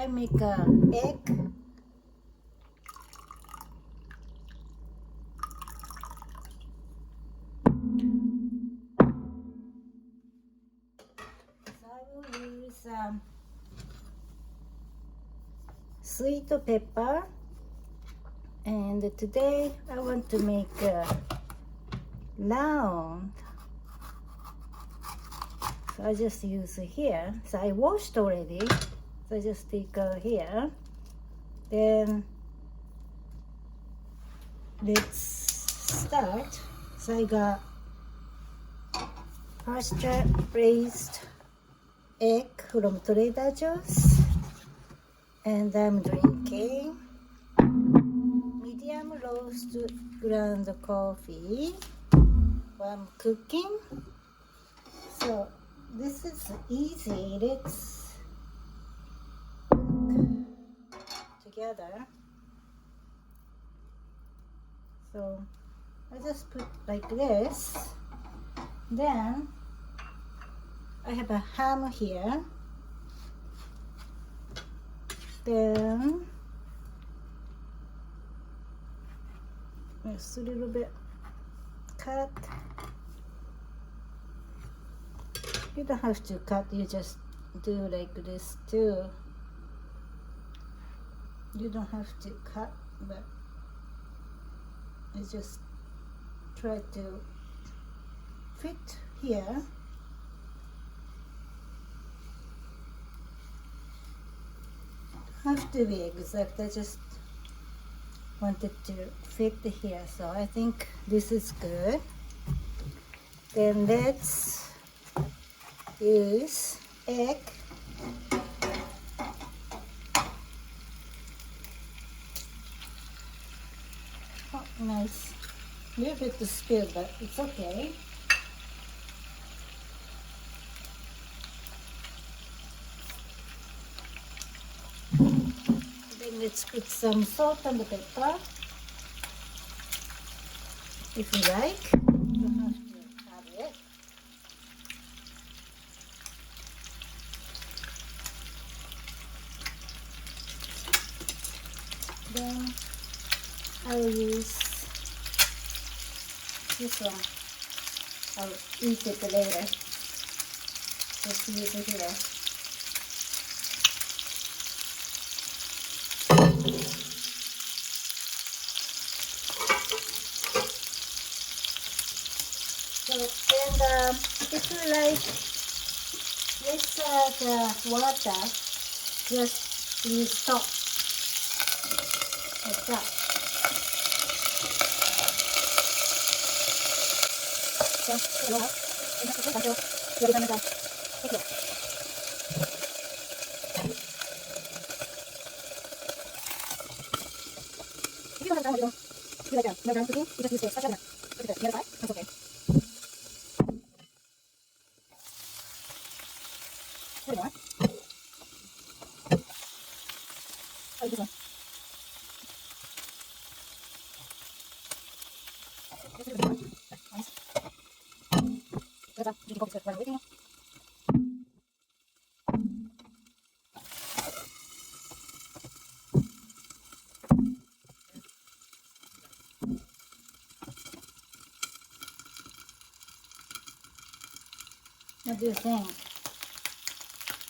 I make a egg. So I will use sweet pepper, and today I want to make a round. So I just use here. So I washed already. So I just take here. Then let's start. So I got pasture raised egg from TraderJoe's, and I'm drinking medium roast ground coffee while I'm cooking. So this is easy. Let's cook together. So I just put like this. Then I have a ham here. Then just a little bit cut. You don't have to cut, you just do like this too. You don't have to cut, but I just try to fit here. Have to be exact, I just wanted to fit here, so I think this is good. Then let's use egg. Oh, nice. A little bit to spill, but it's okay. Then let's put some salt and pepper. If you like, you don't have to add it. Then I'll use this one. I'll eat it later. Just use it here. So, and if you like this the water, just use salt. Like that. So, if you don't have time, you like no ground cooking, you just use this. That's okay. The other side, that's okay. There you go. Oh, this one. What do you think?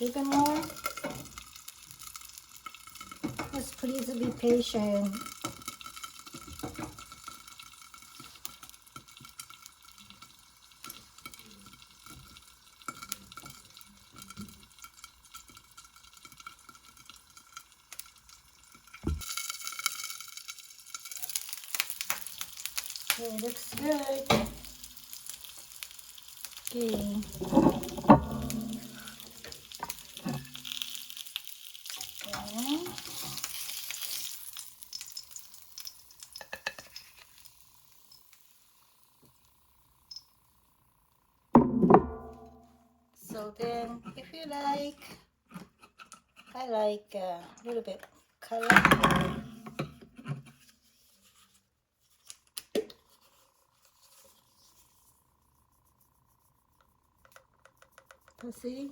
Even more? Just please be patient. Okay, looks good. Okay. So then, if you like, I like a little bit color. See?